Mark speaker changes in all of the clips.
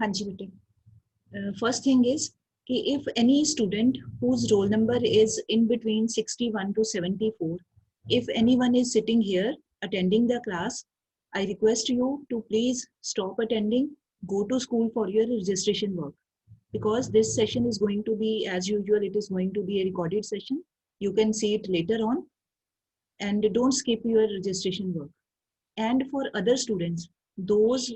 Speaker 1: हाँ जी बेटे. First thing is कि if any student whose roll number is in between 61 to 74, if anyone is sitting here attending the class, I request you to please stop attending, go to school for your registration work, because this session is going to be, as usual, it is going to be a recorded session. You can see it later on, and don't skip your registration work. And for other students, those,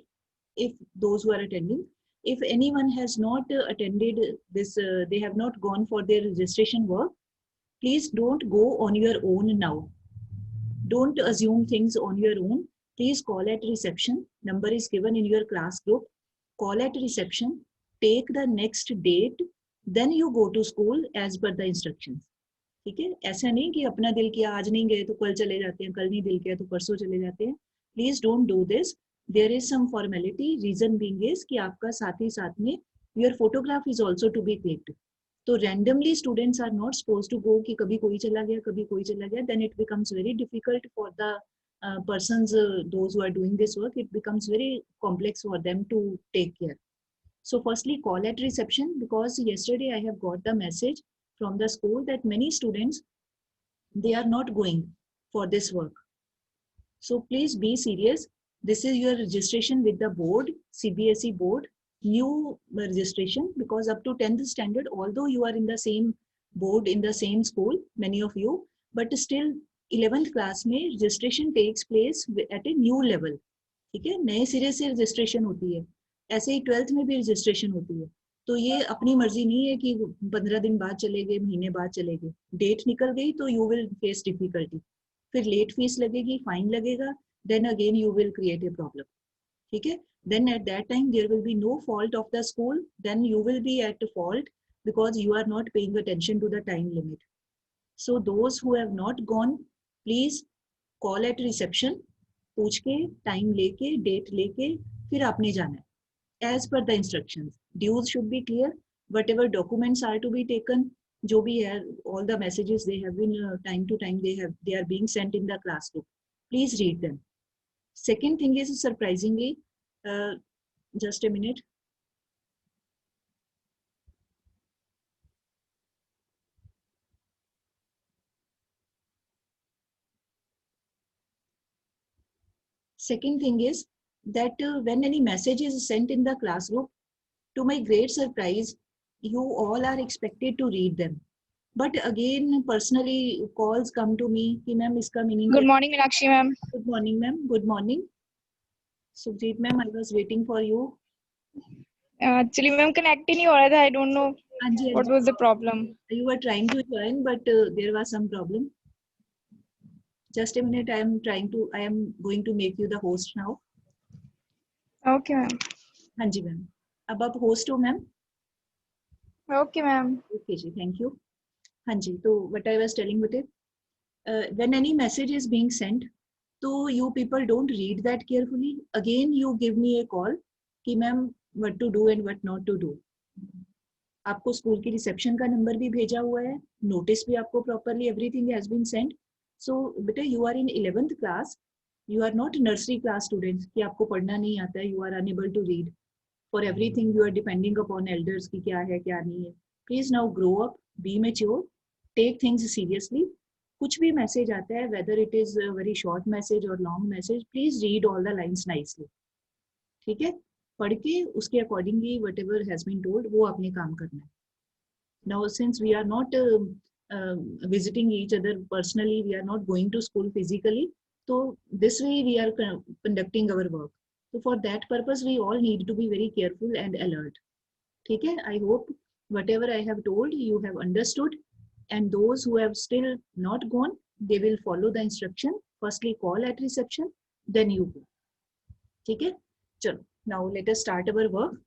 Speaker 1: if those who are attending, if anyone has not attended this, they have not gone for their registration work, please don't go on your own now. Don't assume things on your own. Please call at reception. Number is given in your class group. Call at reception, take the next date, then you go to school as per the instructions. ठीक है, ऐसा नहीं कि अपना दिल किया आज नहीं गए तो कल चले जाते हैं, कल नहीं दिल किया तो परसों चले जाते हैं. Please don't do this. There is some formality. Reason being is कि आपका साथ ही साथ में your photograph is also to be clicked. तो randomly students are not suppose to go कि कभी कोई चला गया कभी कोई चला गया. Then it becomes very difficult for the persons, those who are doing this work. It becomes very complex for them to take care. So firstly, call at reception, because yesterday I have got the message from the school that many students, they are not going for this work. So please be serious. This is your registration with the board, CBSE board, new registration, because up to 10th standard, although you are in the same board, in the same school, many of you, but still 11th class में registration takes place at a new level. ठीक है, नए सिरे से registration होती है. ऐसे ही 12th में भी रजिस्ट्रेशन होती है. तो ये अपनी मर्जी नहीं है कि 15 दिन बाद चले गए, महीने बाद चले गए. डेट निकल गई तो यू विल फेस डिफिकल्टी. फिर लेट फीस लगेगी, फाइन लगेगा, then again you will create a problem. ठीक है, then at that time there will be no fault of the school, then you will be at fault because you are not paying attention to the time limit. So those who have not gone, please call at reception, पूछ के time लेके date लेके फिर आपने जाना है as पर the instructions. Dues should be clear. Whatever documents are to be taken, जो भी है, all the messages they have been time to time they are being sent in the class group. Please read them. Second thing is, surprisingly, just a minute. Second thing is that when any message is sent in the class group, to my great surprise, you all are expected to read them. But again, personally, calls come to me कि ma'am इसका meaning.
Speaker 2: Good morning, Meenakshi ma'am.
Speaker 1: Good morning, ma'am. Good morning. Sukhjeet ma'am, I was waiting for you.
Speaker 2: Actually, ma'am, connect ही नहीं हो रहा था. I don't know what was the problem.
Speaker 1: You were trying to join, but there was some problem. Just a minute. I am going to make you the host now.
Speaker 2: Okay, ma'am.
Speaker 1: हाँ जी ma'am. अब आप host हो ma'am.
Speaker 2: Okay, ma'am.
Speaker 1: Okay जी, thank you. हाँ जी, तो what I was telling with it, when any message is being sent, तो you people don't read that carefully. Again, you give me a call कि ma'am what to do and what not to do. आपको school की reception का number भी भेजा हुआ है, notice भी आपको properly everything has been sent. So बेटा, you are in 11th class, you are not nursery class students कि आपको पढ़ना नहीं आता है, you are unable to read. For everything you are depending upon elders की क्या है क्या नहीं है. Please now grow up, be mature, take things seriously. कुछ भी मैसेज आता है, whether it is very short message और long message, please read all the lines nicely. ठीक है, पढ़ के उसके accordingly whatever has been told वो आपने काम करना है. Now since we are not visiting each other personally, we are not going to school physically, so this way we are conducting our work. So for that purpose we all need to be very careful and alert. ठीक है, I hope whatever I have told you have understood, and those who have still not gone, they will follow the instruction. Firstly call at reception, then you go. ठीक है, चलो. Now let us start our work,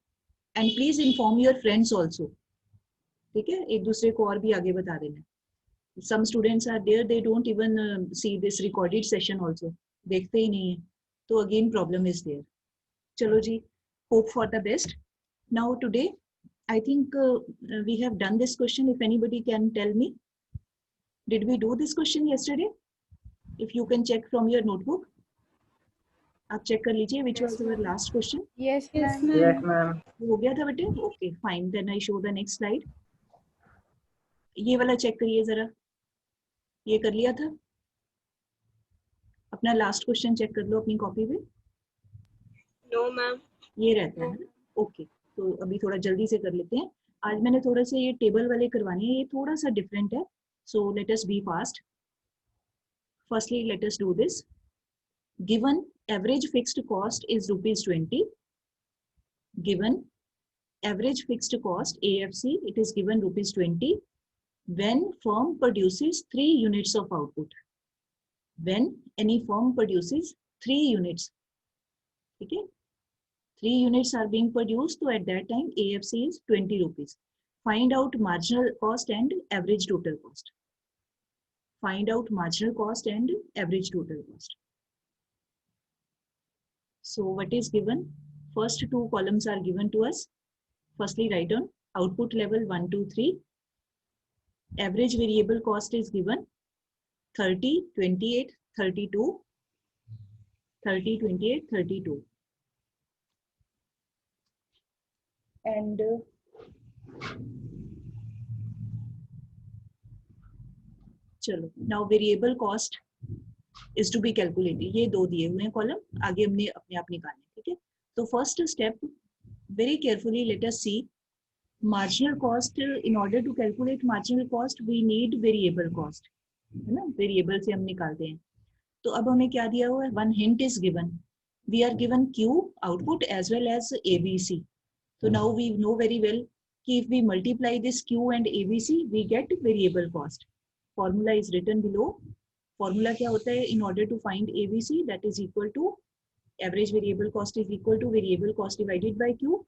Speaker 1: and please inform your friends also. ठीक है, एक दूसरे को और भी आगे बता देना. Some students are there, they don't even see this recorded session also. देखते ही नहीं है, तो again problem is there. चलो जी, hope for the best. Now today, I think we have done this question. If anybody can tell me, did we do this question yesterday? If you can check from your notebook. आप check कर लीजिए which was our last question.
Speaker 2: Yes, ma'am.
Speaker 3: Yes, ma'am.
Speaker 1: हो गया था बेटे. Okay fine, then I show the next slide. ये वाला check करिए जरा. ये कर लिया था. अपना लास्ट क्वेश्चन चेक कर लो अपनी कॉपी पे.
Speaker 4: No ma'am.
Speaker 1: ये रहता है. ओके तो अभी थोड़ा जल्दी से कर लेते हैं. आज मैंने थोड़ा सा ये टेबल वाले करवाने हैं, ये थोड़ा सा डिफरेंट है. So let us B fast. Firstly late us do this. Given average fixed cost is rupees 20. Given average fixed cost AFC, it is given rupees 20 when firm produces 3 units of output. When any firm produces 3 units, okay, 3 units are being produced, so at that time AFC is 20 rupees. Find out marginal cost and average total cost. Find out marginal cost and average total cost. So what is given? First two columns are given to us. Firstly, write down output level 1, 2, 3. Average variable cost is given 30, 28, 32. 30, 28, 32. And चलो, now variable cost is to be calculated. ये दो दिए हुए हैं column, आगे हमने अपने आप निकालने. ठीक है. तो first step, very carefully let us see marginal cost. In order to calculate marginal cost we need variable cost, है ना. वेरिएबल से हम निकालते हैं. तो अब हमें क्या दिया हुआ है? One hint is given. We are given Q output as well as ABC. So now we know very well कि if we multiply this Q and ABC we get variable cost. Formula is written below. Formula क्या होता है? In order to find ABC, that is equal to average variable cost is equal to variable cost divided by Q.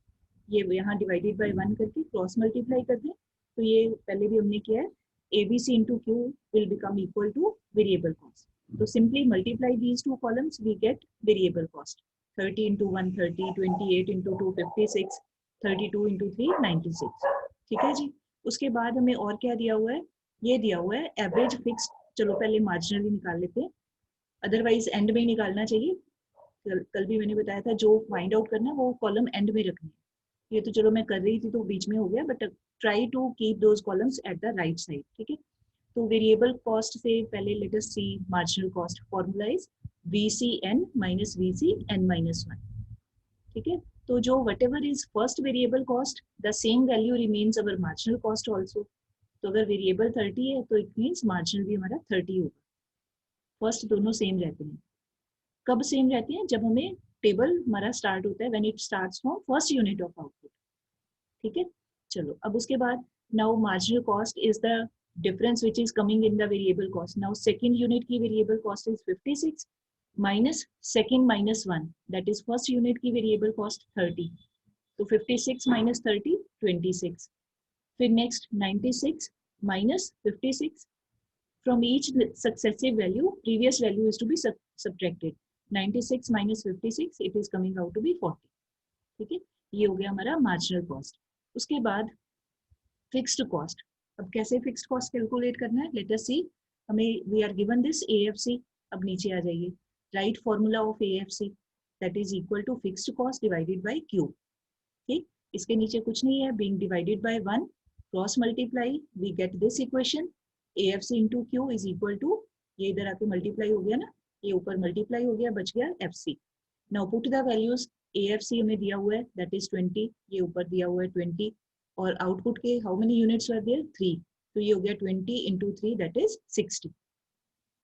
Speaker 1: ये यहाँ divided by 1 करके cross multiply कर दें. तो ये पहले भी हमने किया है. ABC into Q will become equal to variable cost. तो simply multiply these two columns, we get variable cost. 30 into 1 30, 28 into 2 56, 32 into 3 96. ठीक है जी. उसके बाद हमें और क्या दिया हुआ है? ये दिया हुआ है एवरेज फिक्स्ड. चलो पहले मार्जिनली निकाल लेते हैं, अदरवाइज एंड में ही निकालना चाहिए. कल भी मैंने बताया था जो फाइंड आउट करना है वो कॉलम एंड में रखना है. ये तो चलो मैं कर रही थी तो बीच में हो गया, but try to keep those columns at the right side. ठीक है. तो वेरिएबल कॉस्ट से पहले let us see marginal cost. Formula is VCN minus VCN minus 1. ठीक है. तो जो whatever is first variable cost, the same value remains our marginal cost also. तो अगर वेरिएबल 30 है तो इट मींस मार्जिनल भी हमारा 30 होगा. फर्स्ट दोनों सेम रहते हैं. कब सेम रहते हैं? जब हमें टेबल हमारा स्टार्ट होता है, when it starts from first unit of output. ठीक है. चलो अब उसके बाद now marginal cost is the difference which is coming in the variable cost. Now second unit की variable cost is 56 minus second minus 1, that is first unit की variable cost 30. तो 56 minus 30 26. फिर next 96 minus 56. From each successive value, previous value is to be subtracted. 96 minus 56, it is coming out to be 40. ठीक है. ये हो गया हमारा marginal cost. उसके बाद फिक्स्ड कॉस्ट. अब कैसे फिक्स्ड कॉस्ट कैलकुलेट करना है? Let us see. हमें we are given this AFC. अब नीचे आ जाइए. Right formula of AFC, that is equal to fixed cost divided by Q. ठीक. इसके नीचे कुछ नहीं है. Being divided by 1, cross multiply, we get this equation. AFC into Q is equal to, ये इधर आके मल्टीप्लाई हो गया ना, ये ऊपर मल्टीप्लाई हो गया, बच गया FC. Now put the values. AFC हमें दिया हुआ है दैट इज 20, ये ऊपर दिया हुआ है 20, और आउटपुट के how many units were there? 3. तो ये हो गया 20 इंटू 3 दैट इज 60.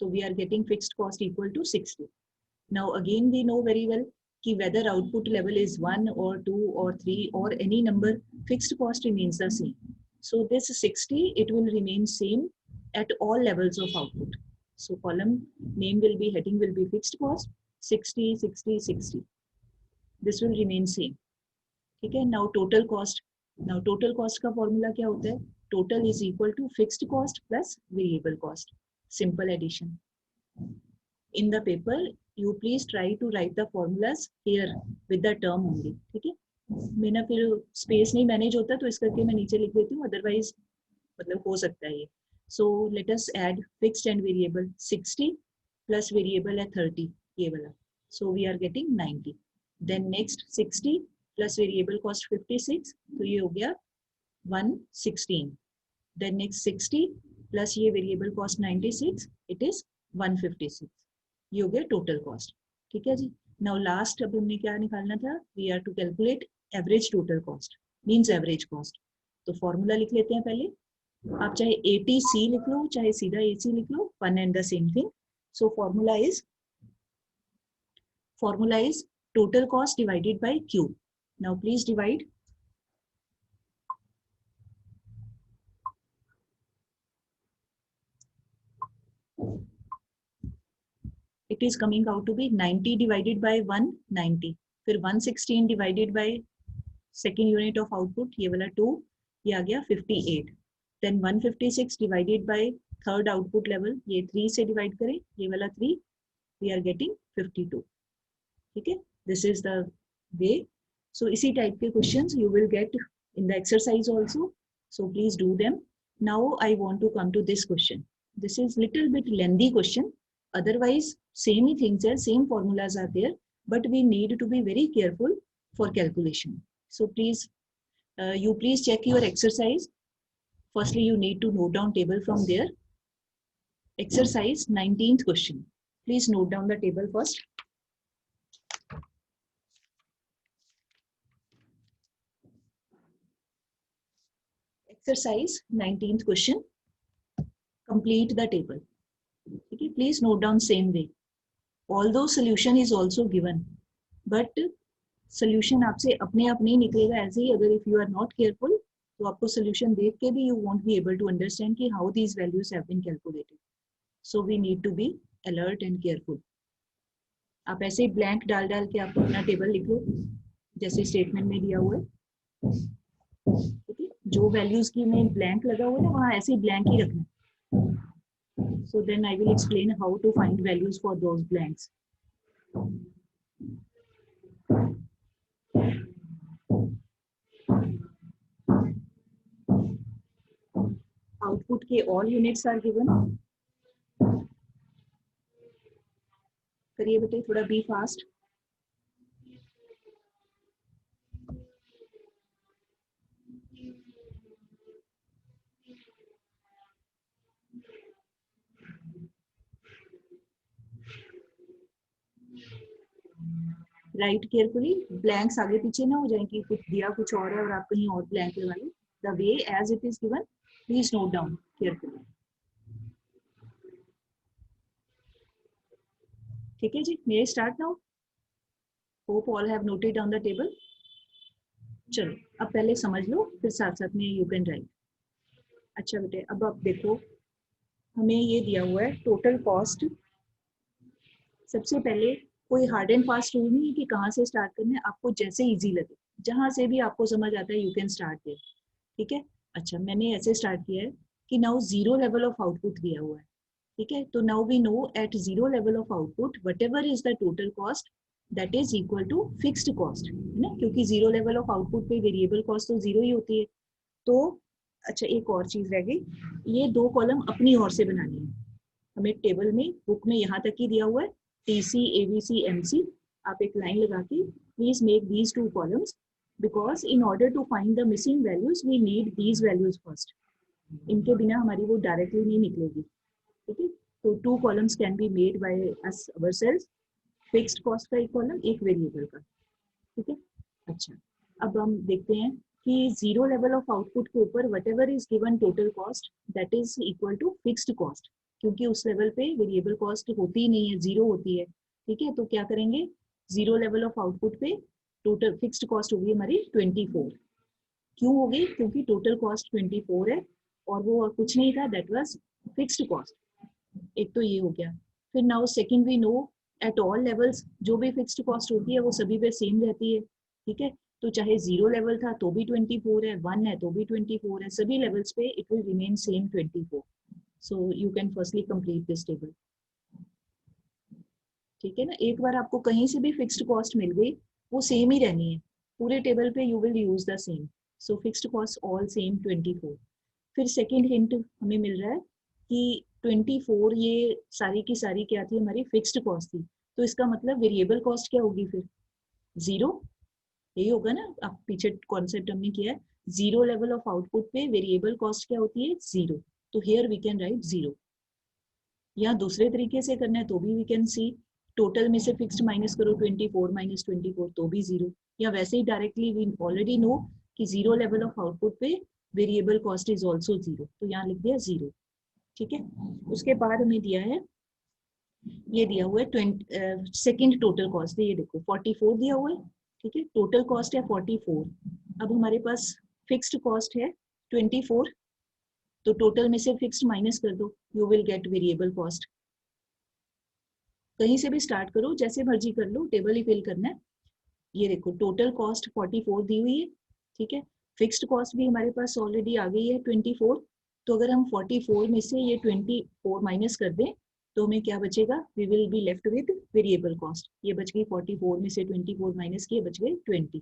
Speaker 1: तो we are getting fixed cost equal to 60. Now again we know very well कि whether output level is 1 or 2 or 3 or any number, fixed cost remains the same. So this 60, it will remain same at all levels of output. So column name will be, heading will be fixed cost, 60, 60, 60. This will remain same. ठीक है. Now total cost. Now total cost का formula क्या होता है? Total is equal to fixed cost plus variable cost. Simple addition. In the paper, you please try to write the formulas here with the term only. ठीक है. मेरा फिर space नहीं manage होता तो इस करके मैं नीचे लिख देती हूँ, अदरवाइज मतलब हो सकता है ये. So let us add fixed and variable. 60 plus variable है 30, ये वाला so we are getting 90. Then next 60 plus variable cost 56, तो ये हो गया 116. Then next 60 plus ये variable cost 96, it is 156. ये हो गया total cost. ठीक है जी. Now last अब हमने क्या निकालना था? We are to calculate average total cost, means average cost. तो formula लिख लेते हैं पहले. आप चाहे ATC लिख लो, चाहे सीधा AC लिख लो, one and the same thing. So formula is total cost divided by Q. Now please divide. It is coming out to be 90 divided by 190. फिर 116 divided by second unit of output, ये वाला 2, ये आ गया 58. Then 156 divided by third output level, ये 3 से divide करें, ये वाला 3, we are getting 52. ठीक है, this is the way. So इसी type के questions you will get in the exercise also. So please do them. Now I want to come to this question. This is little bit lengthy question. Otherwise, same things are, same formulas are there, but we need to be very careful for calculation. So please, you please check your exercise. Firstly, you need to note down table from there. Exercise 19th question. Please note down the table first. Exercise 19th question. Complete the table. Okay, please note down same way. Although solution is also given, but solution आपसे अपने आप नहीं निकलेगा ऐसे ही. अगर if you are not careful, तो आपको solution देख के भी you won't be able to understand कि how these values have been calculated. So we need to be alert and careful. आप ऐसे ही blank डाल के आप अपना table लिख लो जैसे statement में दिया हुआ है. ठीक है, जो values की में blank लगा हुआ है ना वहाँ ऐसे ही blank ही रखना. So then I will explain how to find values for those blanks. Output के all units are given. करिए बेटे थोड़ा be fast. Write carefully. Blanks आगे पीछे ना हो जाए कि कुछ दिया कुछ और है और आप कहीं और blank लगा लो. The way as it is given, please note down carefully. ठीक है जी, may I start now? Hope all have noted down the table. चलो अब पहले समझ लो फिर साथ साथ में you can write. अच्छा बेटे अब आप देखो हमें ये दिया हुआ है टोटल कॉस्ट. सबसे पहले कोई हार्ड एंड फास्ट रूल नहीं है कि कहाँ से स्टार्ट करना है. आपको जैसे इजी लगे जहाँ से भी आपको समझ आता है यू कैन स्टार्ट देयर. ठीक है. अच्छा मैंने ऐसे स्टार्ट किया है कि now zero level of output दिया हुआ है. ठीक है, तो now we know at zero level of output whatever is the total cost that is equal to fixed cost है ना, क्योंकि जीरो लेवल ऑफ आउटपुट पे वेरिएबल कॉस्ट तो जीरो ही होती है. तो अच्छा एक और चीज रह गई, ये दो कॉलम अपनी ओर से बनानी है. हमें टेबल में बुक में यहाँ तक ही दिया हुआ है TC, ABC, MC. आप एक लाइन लगा के please make these two columns because in order to find the missing values we need these values first. इनके बिना हमारी वो डायरेक्टली नहीं निकलेगी. ठीक है, तो two columns can be made by us ourselves. Fixed cost का एक कॉलम एक वेरिएबल का. ठीक है. अच्छा अब हम देखते हैं कि जीरो लेवल ऑफ आउटपुट के ऊपर whatever is given total cost that is equal to fixed cost, क्योंकि उस लेवल पे वेरिएबल कॉस्ट होती ही नहीं है, जीरो होती है. ठीक है, तो क्या करेंगे जीरो लेवल ऑफ आउटपुट पे टोटल फिक्स्ड कॉस्ट होगी हमारी 24. क्यों होगी? क्योंकि टोटल कॉस्ट 24 है और वो कुछ नहीं था, दैट वाज फिक्स्ड कॉस्ट. एक तो ये हो गया. फिर now second we know at all levels जो भी फिक्स्ड कॉस्ट होती है वो सभी पे सेम रहती है. ठीक है, तो चाहे जीरो लेवल था तो भी 24 है, 1 है तो भी 24 है, सभी लेवल्स पे it will remain same 24. So you can firstly complete this table. ठीक है ना, एक बार आपको कहीं से भी फिक्स्ड कॉस्ट मिल गई वो सेम ही रहनी है पूरे टेबल पे. You will use the same. So fixed cost all same 24. फिर सेकंड हिंट हमें मिल रहा है कि 24 ये सारी की सारी क्या थी हमारी फिक्स्ड कॉस्ट थी. तो इसका मतलब वेरिएबल कॉस्ट क्या होगी फिर, 0, यही होगा ना, आप पीछे कॉन्सेप्ट हमने किया है, 0 लेवल ऑफ आउटपुट पे वेरिएबल कॉस्ट क्या होती है, 0। तो हियर वी कैन राइट 0। या दूसरे तरीके से करना है तो भी वी कैन सी, टोटल में से फिक्स्ड माइनस करो 24 माइनस 24 तो भी 0, या वैसे ही डायरेक्टली वी ऑलरेडी नो कि 0 लेवल ऑफ आउटपुट पे वेरिएबल कॉस्ट इज ऑल्सो 0, तो यहाँ लिख दिया 0। ठीक है, उसके बाद हमें दिया है, ये दिया हुआ है सेकेंड टोटल कॉस्ट है, ये देखो 44 दिया हुआ है। ठीक है, टोटल कॉस्ट है 44। अब हमारे पास फिक्स्ड कॉस्ट है 24, तो टोटल में से फिक्स्ड माइनस कर दो, you will get variable cost. कहीं से भी स्टार्ट करो, जैसे मर्जी कर लो, टेबल ही फिल करना है। ये देखो टोटल कॉस्ट 44 दी हुई है। ठीक है, फिक्स्ड कॉस्ट भी हमारे पास ऑलरेडी आ गई है 24। तो अगर हम 44 में से ये 24 माइनस कर दें तो हमें क्या बचेगा, we will be left with variable cost. ये बच गई 44 में से 24 माइनस किए, बच गए 20।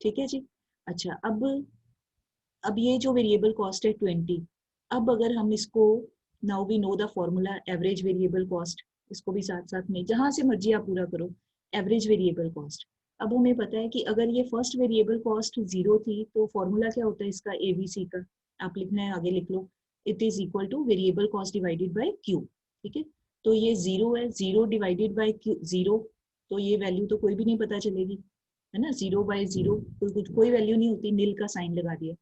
Speaker 1: ठीक है जी। अच्छा, अब ये जो वेरिएबल कॉस्ट है 20, अब अगर हम इसको, now we know the formula average variable cost, इसको भी साथ साथ में जहां से मर्जी आप पूरा करो, एवरेज वेरिएबल कॉस्ट। अब हमें पता है कि अगर ये फर्स्ट वेरिएबल कॉस्ट 0 थी तो फॉर्मूला क्या होता है इसका, एबीसी का, आप लिखना है आगे लिख लो, it is equal to variable cost divided by Q. ठीक है, तो ये 0 है, 0 डिवाइडेड बाय क्यू 0, तो ये वैल्यू तो कोई भी नहीं पता चलेगी, है ना, 0 बाय 0 कोई वैल्यू नहीं होती, नील का साइन लगा दिया,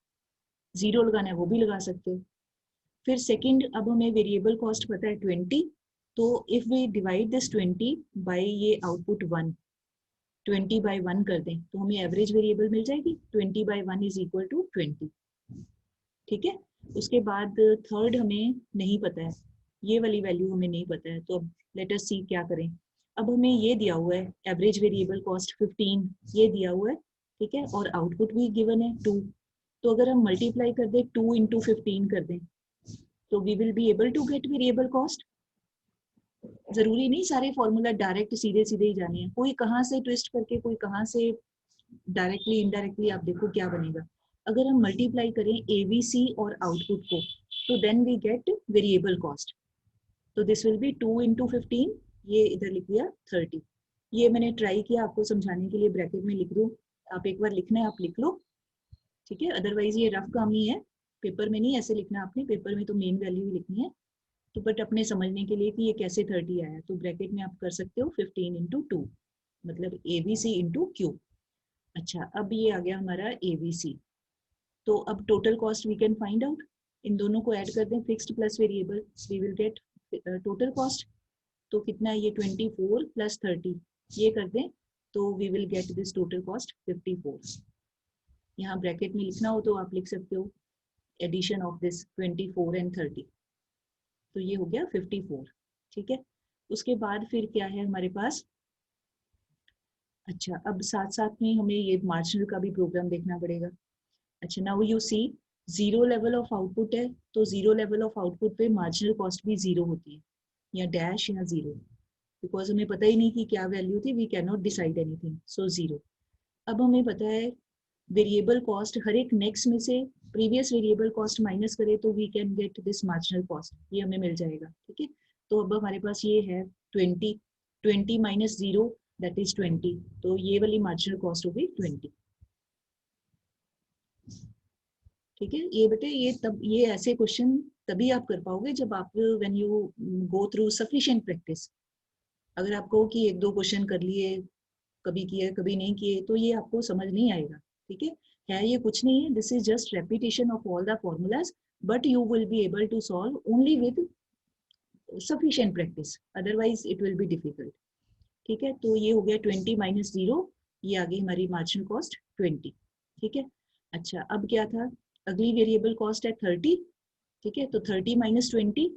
Speaker 1: 0 लगाना है वो भी लगा सकते हो। फिर सेकंड, अब हमें वेरिएबल कॉस्ट पता है 20, तो if we divide this 20 by ये आउटपुट 1, 20 बाय 1 कर दें तो हमें एवरेज वेरिएबल मिल जाएगी, 20 बाय 1 इज इक्वल टू 20। ठीक है, उसके बाद थर्ड हमें नहीं पता है, ये वाली वैल्यू हमें नहीं पता है, तो अब लेट अस सी क्या करें। अब हमें ये दिया हुआ है एवरेज वेरिएबल कॉस्ट 15, ये दिया हुआ है। ठीक है, और आउटपुट भी गिवन है 2, तो अगर हम मल्टीप्लाई कर दें 2 इंटू 15 कर दें तो we will be able to get variable cost. जरूरी नहीं सारे फॉर्मूला डायरेक्ट सीधे सीधे ही जाने हैं, कोई कहाँ से ट्विस्ट करके, कोई कहाँ से डायरेक्टली इनडायरेक्टली, आप देखो क्या बनेगा। अगर हम मल्टीप्लाई करें एबीसी और आउटपुट को तो then we get variable cost. तो दिस विल बी 2 इंटू 15, ये इधर लिख दिया 30। ये मैंने ट्राई किया आपको समझाने के लिए, ब्रैकेट में लिख दूं, आप एक बार लिखना है आप लिख लो। ठीक है, अदरवाइज ये रफ काम ही है, पेपर में नहीं ऐसे लिखना आपने, पेपर में तो मेन वैल्यू ही लिखनी है। तो बट अपने समझने के लिए कि ये कैसे 30 आया, तो ब्रैकेट में आप कर सकते हो 15 इंटू 2, मतलब एबीसी इंटू क्यू। अच्छा, अब ये आ गया हमारा एबीसी। तो अब total cost we can find out, इन दोनों को ऐड कर दें, fixed plus variable, we will get total cost. तो कितना है ये 24 प्लस 30, ये कर दें तो we will get this total cost 54। यहाँ ब्रैकेट में लिखना हो तो आप लिख सकते हो एडिशन ऑफ दिस 24 एंड 30, तो ये हो गया 54। ठीक है, उसके बाद फिर क्या है हमारे पास, अच्छा अब साथ साथ में हमें ये मार्जिनल का भी प्रोग्राम देखना पड़ेगा। अच्छा, now you see, 0 level of output है तो 0 लेवल ऑफ आउटपुट पे मार्जिनल कॉस्ट भी 0 होती है, या डैश या 0, बिकॉज हमें पता ही नहीं कि क्या वैल्यू थी, we can not decide anything, so 0। अब हमें पता है वेरिएबल कॉस्ट, हर एक नेक्स्ट में से प्रीवियस वेरिएबल कॉस्ट माइनस करे तो we can get this marginal cost, ये हमें मिल जाएगा। ठीक है, तो अब हमारे पास ये है 20, 20 माइनस 0 दैट इज 20, तो ये वाली मार्जिनल कॉस्ट हो गई 20। ठीक है, ये बेटे ये तब, ये ऐसे क्वेश्चन तभी आप कर पाओगे जब आप, when you go through sufficient practice. अगर आप कहो कि एक दो क्वेश्चन कर लिए, कभी किए कभी नहीं किए, तो ये आपको समझ नहीं आएगा। ठीक है ये कुछ नहीं है, this is just repetition of all the formulas, but you will be able to solve only with sufficient practice, otherwise it will be difficult. ठीक है, तो ये हो गया 20 माइनस 0, ये आ गई हमारी मार्जिनल कॉस्ट 20। ठीक है, अच्छा अब क्या था, अगली वेरिएबल कॉस्ट है 30। ठीक है, तो 30 माइनस 20,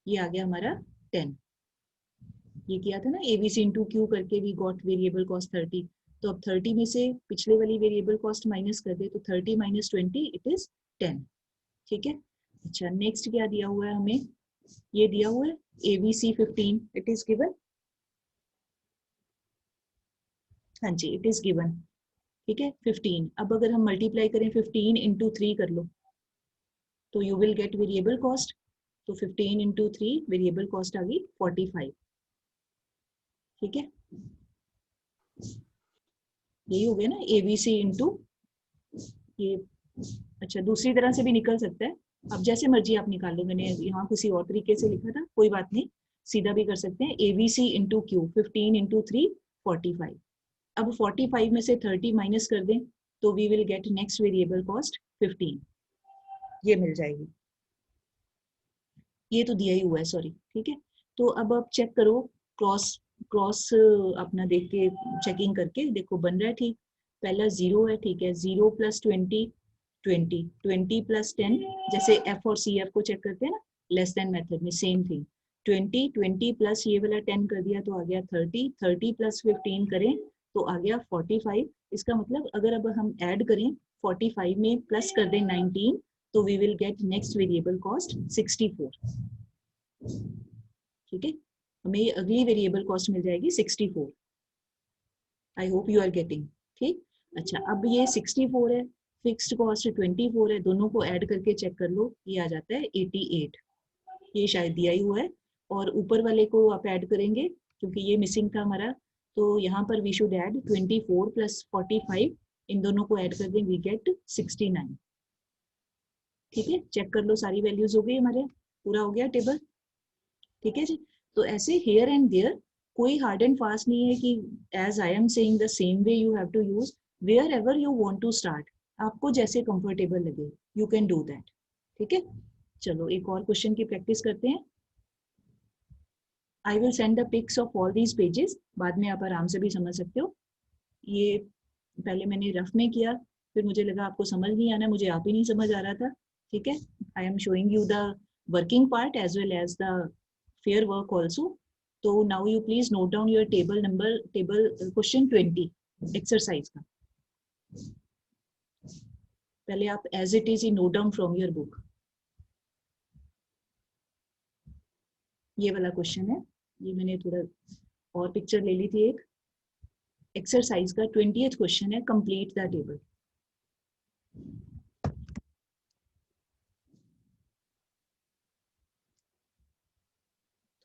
Speaker 1: ये आ गया हमारा 10। ये किया था ना एबीसी इंटू क्यू करके, वी गॉट वेरिएबल कॉस्ट 30। तो अब 30 में से पिछले वाली वेरिएबल कॉस्ट माइनस कर दे तो 30 माइनस 20 इट इज 10। ठीक है, अच्छा नेक्स्ट क्या दिया हुआ है हमें, ये दिया हुआ है एबीसी 15, इट इज गिवन, हाँ जी इट इज गिवन। ठीक है, 15, अब अगर हम मल्टीप्लाई करें 15 इंटू 3 कर लो तो you will get variable cost, तो 15 इंटू 3 वेरिएबल कॉस्ट आ गई 45। ठीक है, यही हो गया ना ABC इंटू ये। अच्छा, दूसरी तरह से भी निकल सकता है, अब जैसे मर्जी आप निकाल लो, मैंने यहाँ किसी और तरीके से लिखा था, कोई बात नहीं, सीधा भी कर सकते हैं। ABC into Q, 15 into 3 45। अब 45 में से 30 माइनस कर दें तो we will get next variable cost 15, ये मिल जाएगी। ये तो दिया ही हुआ है, सॉरी, ठीक है। तो अब आप चेक करो, क्रॉस क्रॉस अपना देख के चेकिंग करके देखो बन रहा है ठीक। पहला 0 है, ठीक है, 0 प्लस 20 20, 20 प्लस 10, जैसे F और CF को चेक करते हैं ना लेस देन मेथड में, सेम थिंग। 20 20 प्लस ये वाला 10 कर दिया तो आ गया 30, 30 प्लस 15 करें तो आ गया 45। इसका मतलब अगर अब हम ऐड करें 45 में प्लस कर दें 19 तो we will get next variable cost 64। ठीक है, हमें अगली वेरिएबल कॉस्ट मिल जाएगी 64। I hope you are getting, ठीक। अच्छा, अब ये 64 है, फिक्स्ड कॉस्ट 24 है, दोनों को ऐड करके चेक कर लो, ये आ जाता है 88, ये शायद दिया ही हुआ है। और ऊपर वाले को आप ऐड करेंगे क्योंकि ये मिसिंग था हमारा, तो यहाँ पर वी शुड ऐड 24 प्लस 45, इन दोनों को ऐड कर दें, वी गेट 69। ठीक है, चेक कर लो, सारी वैल्यूज हो गई हमारे, पूरा हो गया टेबल। ठीक है जी, तो ऐसे हियर एंड देयर कोई हार्ड एंड फास्ट नहीं है कि as I am saying the same way you have to use, wherever you want to start, आपको जैसे कंफर्टेबल लगे यू कैन डू दैट। ठीक है, चलो एक और क्वेश्चन की प्रैक्टिस करते हैं। I will send the pics of all these pages, बाद में आप आराम से भी समझ सकते हो। ये पहले मैंने रफ में किया, फिर मुझे लगा आपको समझ नहीं आना, मुझे आप ही नहीं समझ आ रहा था। ठीक है, I am showing you the working part as well as the fair work also. तो now you please note down your table question 20 exercise का। पहले आप एज इट इज ही note down from your book. ये वाला question है, ये मैंने थोड़ा और पिक्चर ले ली थी एक। एक्सरसाइज का 20th क्वेश्चन है, कंप्लीट द टेबल।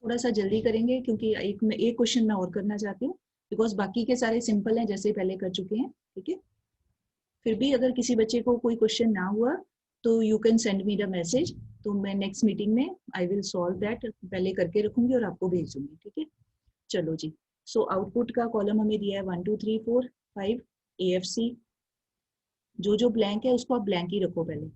Speaker 1: थोड़ा सा जल्दी करेंगे क्योंकि एक क्वेश्चन मैं और करना चाहती हूँ, बिकॉज बाकी के सारे सिंपल हैं जैसे पहले कर चुके हैं। ठीक है, फिर भी अगर किसी बच्चे को कोई क्वेश्चन ना हुआ तो you can send me the message, तो मैं नेक्स्ट मीटिंग में आई विल सॉल्व दैट, पहले करके रखूंगी और आपको भेज दूंगी। ठीक है, चलो जी। सो आउटपुट का कॉलम हमें दिया है 1 2 3 4 5 AFC। जो जो ब्लैंक है उसको आप ब्लैंक ही रखो पहले।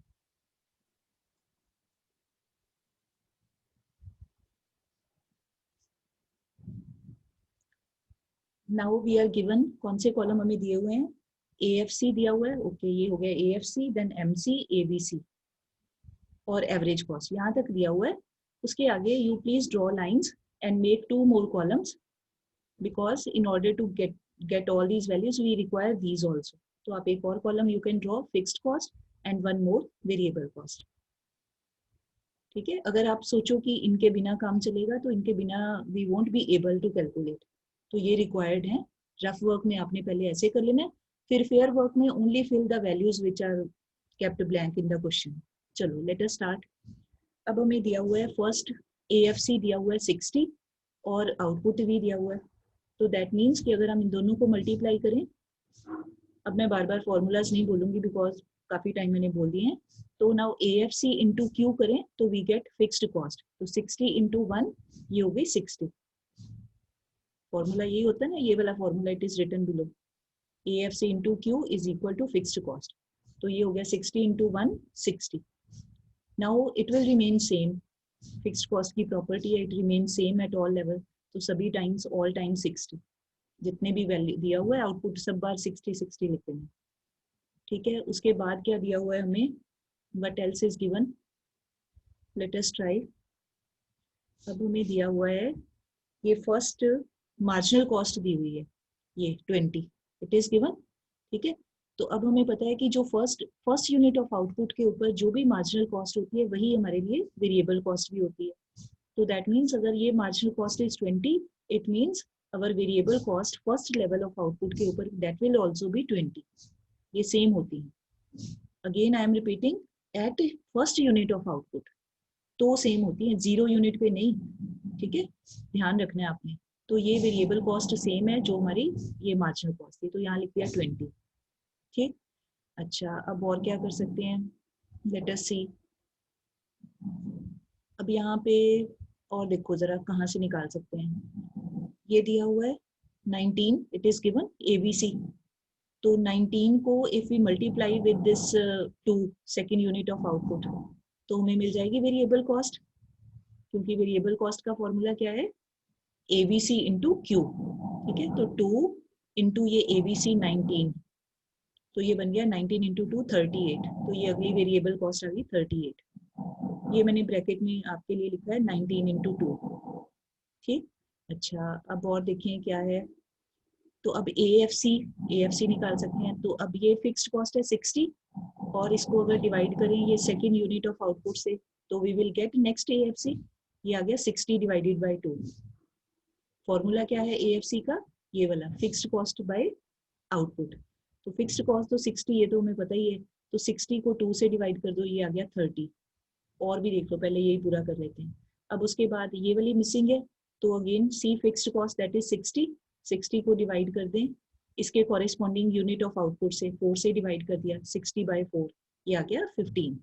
Speaker 1: नाउ वी आर गिवन, कौन से कॉलम हमें दिए हुए हैं, AFC दिया हुआ है, ओके, ये हो गया AFC, देन MC ABC और एवरेज कॉस्ट, यहाँ तक दिया हुआ है। उसके आगे you please draw lines and make 2 more columns because in order to get all these values we require these also। तो आप एक और column you can draw fixed cost and 1 more variable cost. ठीक है, अगर आप सोचो कि इनके बिना काम चलेगा तो इनके बिना we won't be able to calculate, तो ये रिक्वायर्ड है। रफ वर्क में आपने पहले ऐसे कर लेना है, फिर फेयर वर्क में only fill the values which are kept blank in the question. चलो लेट अस स्टार्ट। अब हमें दिया हुआ है फर्स्ट AFC दिया हुआ है 60 और आउटपुट भी दिया हुआ है, तो दैट मीन्स कि अगर हम इन दोनों को मल्टीप्लाई करें, अब मैं बार बार फॉर्मूलाज नहीं बोलूंगी बिकॉज काफी टाइम मैंने बोल दिए हैं। तो नाउ AFC इंटू Q करें तो वी गेट फिक्स्ड कॉस्ट, तो 60 इंटू 1 ये हो गई 60। फॉर्मूला यही होता है ना, ये वाला formula, it is written below, AFC into Q is equal to fixed cost. तो ये हो गया 60 into 1 60। Now it will remain same, fixed cost की प्रॉपर्टी है, it remain same at all level, तो सभी टाइम्स ऑल टाइम 60, जितने भी वैल्यू दिया हुआ है आउटपुट सब बार 60 60 लिखते हैं। ठीक है, उसके बाद क्या दिया हुआ है हमें, what else is given, let us try. अब हमें दिया हुआ है ये फर्स्ट मार्जिनल कॉस्ट दी हुई है, ये 20 इट इज गिवन। ठीक है, तो अब हमें पता है कि जो फर्स्ट यूनिट ऑफ आउटपुट के ऊपर जो भी मार्जिनल कॉस्ट होती है वही हमारे लिए वेरिएबल कॉस्ट भी होती है। तो दैट मीन्स अगर ये marginal cost is 20, it means our variable cost first level of output के ऊपर दैट विल ऑल्सो बी 20। ये सेम होती है, again I am repeating, at first unit of output तो सेम होती है, 0 यूनिट पे नहीं। ठीक है, ध्यान रखना है आपने। तो ये वेरिएबल कॉस्ट सेम है जो हमारी ये मार्जिनल कॉस्ट थी, तो यहाँ लिख दिया 20। ठीक, अच्छा अब और क्या कर सकते हैं, लेट अस सी। अब यहाँ पे और देखो जरा कहाँ से निकाल सकते हैं, ये दिया हुआ है 19, इट इज गिवन ABC। तो 19 को if we multiply with this 2 second unit of output, तो हमें मिल जाएगी वेरिएबल कॉस्ट, क्योंकि वेरिएबल कॉस्ट का फॉर्मूला क्या है, ABC इंटू क्यू। ठीक है, तो 2 इंटू ये ABC 19, तो ये बन गया 19 इंटू 2 38, तो ये अगली वेरिएबल कॉस्ट आ गई 38। ये मैंने ब्रैकेट में आपके लिए लिखा है 19 इंटू 2। ठीक, अच्छा अब और देखें क्या है, तो अब AFC निकाल सकते हैं। तो अब ये फिक्स्ड कॉस्ट है 60, और इसको अगर डिवाइड करें ये सेकेंड यूनिट ऑफ आउटपुट से, तो we will get next AFC, ये आ गया 60 डिवाइडेड बाई 2। फॉर्मूला क्या है AFC का, ये वाला फिक्स्ड कॉस्ट बाय आउटपुट। तो फिक्स्ड कॉस्ट तो 60, ये तो हमें पता ही है, तो 60 को 2 से डिवाइड कर दो, ये आ गया 30। और भी देख लो, पहले यही पूरा कर लेते हैं। अब उसके बाद ये वाली मिसिंग है, तो again see fixed cost that is 60 को डिवाइड कर दें इसके कॉरेस्पॉन्डिंग यूनिट ऑफ आउटपुट से, 4 से डिवाइड कर दिया, 60 बाई 4, ये आ गया 15।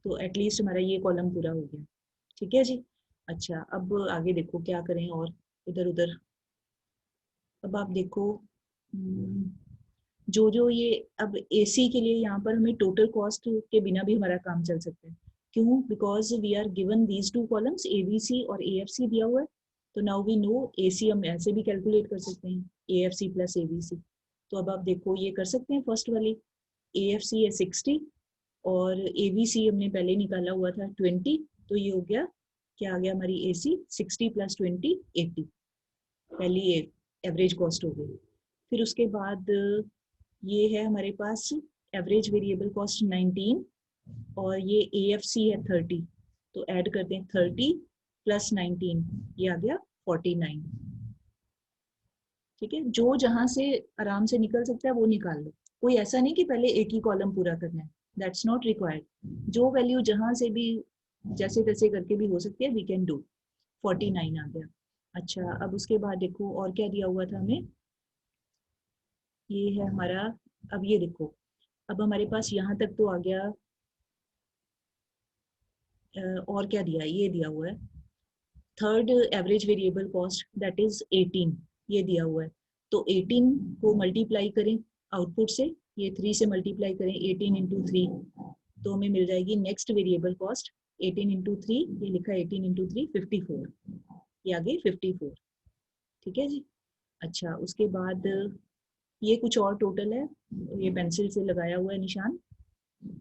Speaker 1: तो एटलीस्ट हमारा ये कॉलम पूरा हो गया। ठीक है जी, अच्छा अब आगे देखो क्या करें और इधर उधर। अब आप देखो जो ये अब AC के लिए यहाँ पर हमें टोटल कॉस्ट के बिना भी हमारा काम चल सकता है। क्यों, because we are given these 2 columns ABC और AFC दिया हुआ है, तो नाउ वी नो AC हम ऐसे भी कैलकुलेट कर सकते हैं, AFC प्लस ABC। तो अब आप देखो ये कर सकते हैं, फर्स्ट वाली AFC है 60 और ABC हमने पहले निकाला हुआ था 20, तो ये हो गया, क्या आ गया हमारी AC 60 प्लस 20 80, पहली एवरेज कॉस्ट हो गई। फिर उसके बाद ये है हमारे पास एवरेज वेरिएबल कॉस्ट 19 और ये AFC है 30, तो ऐड करते हैं 30 प्लस 19, ये आ गया 49। ठीक है, जो जहां से आराम से निकल सकता है वो निकाल लो, कोई ऐसा नहीं कि पहले एक ही कॉलम पूरा करना है, दैट्स नॉट रिक्वायर्ड। जो वैल्यू जहां से भी जैसे तैसे करके भी हो सकती है, वी कैन डू। 49 आ गया। अच्छा अब उसके बाद देखो और क्या दिया हुआ था हमें, ये है हमारा, अब ये देखो, अब हमारे पास यहाँ तक तो आ गया, और क्या दिया, ये दिया हुआ है third average variable cost that is 18, ये दिया हुआ है। तो 18 को मल्टीप्लाई करें आउटपुट से, ये 3 से मल्टीप्लाई करें 18 इंटू 3, तो हमें मिल जाएगी नेक्स्ट वेरिएबल कॉस्ट 18 इंटू 3, ये लिखा है 18 इंटू 3 54, ये आ गई 54। ठीक है जी, अच्छा उसके बाद ये कुछ और टोटल है, ये पेंसिल से लगाया हुआ है निशान,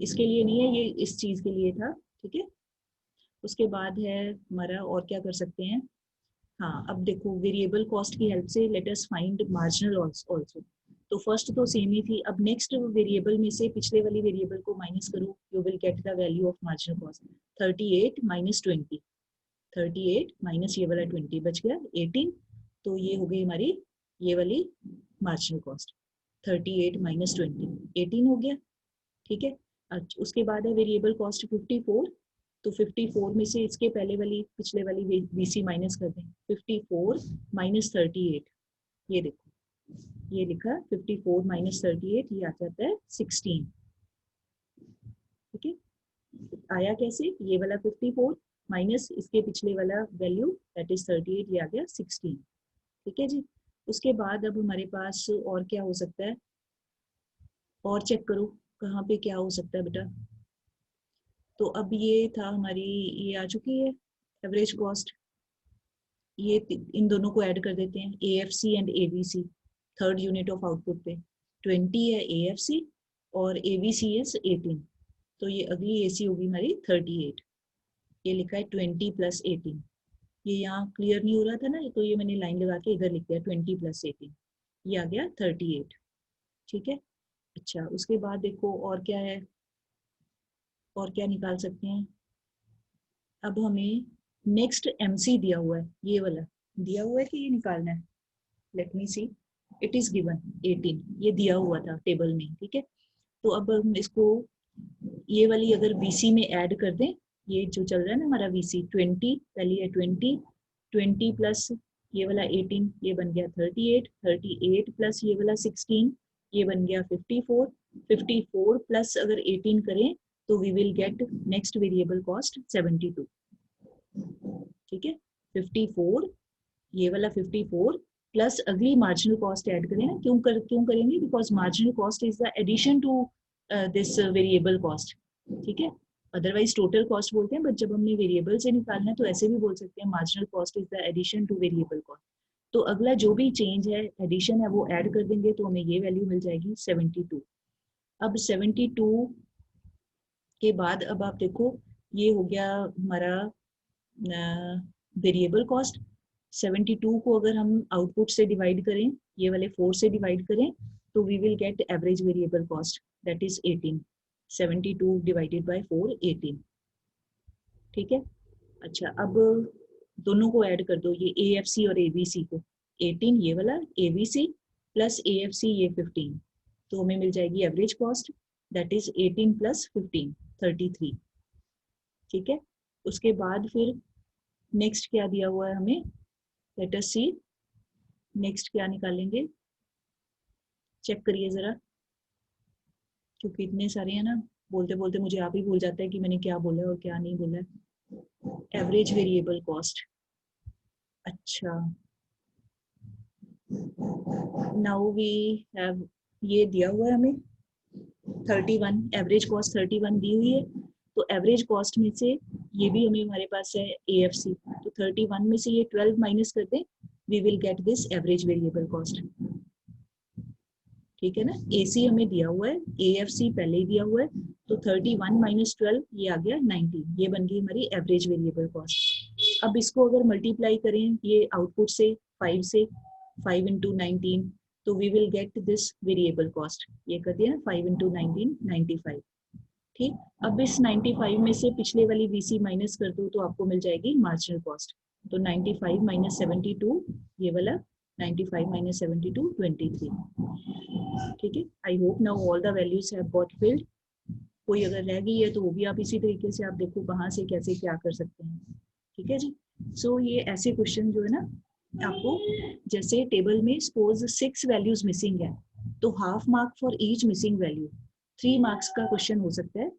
Speaker 1: इसके लिए नहीं है, ये इस चीज के लिए था। ठीक है, उसके बाद है हमारा और क्या कर सकते हैं, हाँ अब देखो वेरिएबल कॉस्ट की हेल्प से let us find marginal also. तो फर्स्ट तो सेम ही थी, अब नेक्स्ट वेरिएबल में से पिछले वाली वेरिएबल को माइनस करो, you will get the value of marginal cost. 38 minus 20, 38 minus ये वाला 20 बच गया 18, तो ये हो गई हमारी ये वाली मार्जिनल कॉस्ट। 38 माइनस 20 18 हो गया। ठीक है, उसके बाद है वेरिएबल कॉस्ट 54, तो 54 में से इसके पहले वाली पिछले वाली BC माइनस कर दें, 54 माइनस 38, ये देखो ये लिखा 54 माइनस 38, ये आ जाता है 16। ठीक है, आया कैसे, ये वाला 54 माइनस इसके पिछले वाला वैल्यू दैट इज 38, ये आ गया 16। ठीक है जी, उसके बाद अब हमारे पास और क्या हो सकता है, और चेक करो कहाँ पे क्या हो सकता है बेटा। तो अब ये था हमारी, ये आ चुकी है एवरेज कॉस्ट, ये इन दोनों को ऐड कर देते हैं AFC and ABC, third unit of output पे 20 है AFC और ABC इज 18, तो ये अगली AC होगी हमारी 38, ये लिखा है 20 प्लस 18, ये यहाँ क्लियर नहीं हो रहा था ना, तो ये मैंने लाइन लगा के इधर लिख दिया 20 प्लस 18, ये आ गया 38। ठीक है, अच्छा उसके बाद देखो और क्या है, और क्या निकाल सकते हैं। अब हमें नेक्स्ट MC दिया हुआ है, ये वाला दिया हुआ है कि ये निकालना है, let me see, it is given 18, ये दिया हुआ था टेबल में। ठीक है, तो अब हम इसको ये वाली अगर BC में ऐड कर दें, ये जो चल रहा है ना हमारा BC 20, पहली है 20 प्लस ये वाला 18, ये बन गया 38, 38 प्लस ये वाला 16, ये बन गया 54, 54 प्लस अगर 18 करें तो we will get next variable cost 72। ठीक है, 54, ये वाला 54 प्लस अगली मार्जिनल कॉस्ट ऐड करें ना, क्यों करेंगे, because marginal cost is the addition to this variable cost. ठीक है, अदरवाइज टोटल कॉस्ट बोलते हैं, बट जब हमने वेरिएबल से निकालना है तो ऐसे भी बोल सकते हैं marginal cost is the addition to variable cost. तो अगला जो भी चेंज है, एडिशन है, वो ऐड कर देंगे तो हमें ये वैल्यू मिल जाएगी 72। अब 72 के बाद अब आप देखो ये हो गया हमारा वेरिएबल कॉस्ट। 72 को अगर हम आउटपुट से डिवाइड करें, ये वाले 4 से डिवाइड करें, तो we will get average variable cost, that is 18। 72 divided by 4, 18। ठीक है, अच्छा अब दोनों को ऐड कर दो, ये AFC और ABC को। 18 ये वाला ABC प्लस AFC ये 15, तो हमें मिल जाएगी average cost, that is 18 plus 15, 33। ठीक है, उसके बाद फिर नेक्स्ट क्या दिया हुआ है हमें, लेट अस सी नेक्स्ट क्या निकालेंगे, चेक करिए जरा, क्योंकि इतने सारे हैं ना, बोलते बोलते मुझे आप ही भूल जाता है कि मैंने क्या बोला और क्या नहीं बोला। एवरेज वेरिएबल कॉस्ट, अच्छा नाउ वी हैव, ये दिया हुआ है हमें 31, एवरेज कॉस्ट 31 दी हुई है, तो एवरेज कॉस्ट में से ये भी हमें हमारे पास है AFC, तो 31 में से ये 12 माइनस कर दें, we will get this average variable cost. ठीक है ना, AC हमें दिया हुआ है, AFC पहले ही दिया हुआ है, तो 31 माइनस 12 ये आ गया 90, ये बन गई हमारी एवरेज वेरिएबल कॉस्ट। अब इसको अगर मल्टीप्लाई करें ये आउटपुट से 5 से, 5 into 19, तो we will get this variable cost, ये कर दिया 5 into 19, 95। ठीक, अब इस 95 में से पिछले वाली VC माइनस कर दो तो आपको मिल जाएगी मार्जिनल कॉस्ट, तो 95 माइनस 72, ये वाला 95 माइनस 72, 23। ठीक है, I hope now all the values have got field. कोई अगर रह गई है तो वो भी आप इसी तरीके से आप देखो कहाँ से कैसे क्या कर सकते हैं। ठीक है जी, सो ये ऐसे क्वेश्चन जो है ना आपको, जैसे टेबल में सपोज 6 वैल्यूज मिसिंग है, तो half mark for each missing value, 3 marks का क्वेश्चन हो सकता है,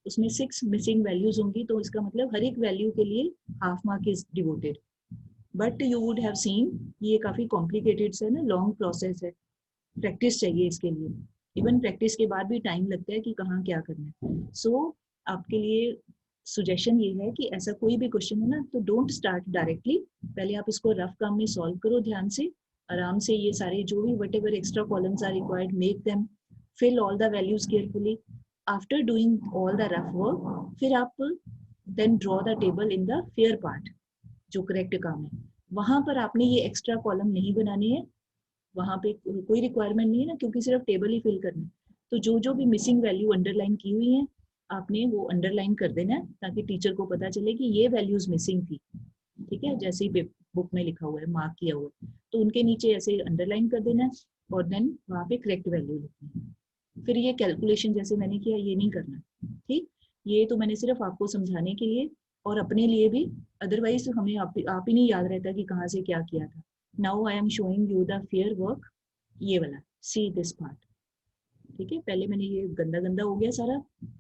Speaker 1: उसमें 6 मिसिंग वैल्यूज होंगी, तो इसका मतलब हर एक वैल्यू के लिए half mark is devoted. But you would have seen ये काफी कॉम्प्लिकेटेड है ना, लॉन्ग प्रोसेस है, प्रैक्टिस चाहिए इसके लिए, इवन प्रैक्टिस के बाद भी टाइम लगता है कि कहाँ क्या करना है। सो आपके लिए सुजेशन ये है कि ऐसा कोई भी क्वेश्चन है ना, तो डोंट स्टार्ट डायरेक्टली, पहले आप इसको रफ काम में सॉल्व करो, ध्यान से आराम से, ये सारे जो भी whatever extra columns are required, make them, fill all the values carefully. After doing all the rough work, फिर आप then draw the table in the fair part, जो करेक्ट काम है, वहां पर आपने ये एक्स्ट्रा कॉलम नहीं बनाने हैं, वहां पे कोई रिक्वायरमेंट नहीं है ना, क्योंकि सिर्फ टेबल ही फिल करना है। तो जो जो भी मिसिंग वैल्यू अंडरलाइन की हुई है आपने वो अंडरलाइन कर देना है, ताकि टीचर को पता चले कि ये वैल्यूज मिसिंग थी। ठीक है, जैसे ही बुक में लिखा हुआ है, मार्क किया हुआ है, तो उनके नीचे ऐसे अंडरलाइन कर देना है, और देन वहां पे करेक्ट वैल्यू लिखनी है। फिर ये कैलकुलेशन जैसे मैंने किया ये नहीं करना। ठीक, ये तो मैंने सिर्फ आपको समझाने के लिए और अपने लिए भी, अदरवाइज हमें आप ही नहीं याद रहता कि कहाँ से क्या किया था। Now I am showing you the fair work, ये वाला, सी दिस पार्ट। ठीक है, पहले मैंने ये गंदा गंदा हो गया सारा।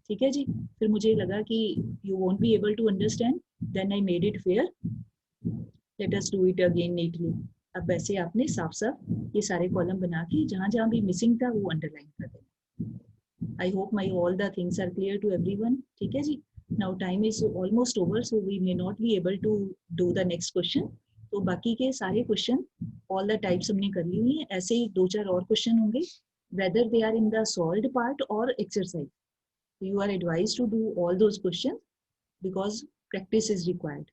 Speaker 1: ठीक है जी, फिर मुझे लगा कि you won't be able to understand, then I made it fair, let us do it again neatly. अब वैसे आपने साफ साफ ये सारे कॉलम बना के जहां जहां भी मिसिंग था वो अंडरलाइन कर देना। I hope my all the things are clear to everyone. ठीक है जी, now time is almost over, so we may not be able to do the next question. तो बाकी के सारे क्वेश्चन all the types हमने कर ली हुई हैं, ऐसे ही 2-4 और क्वेश्चन होंगे, whether they are in the solved part or exercise. You are advised to do all those questions because practice is required.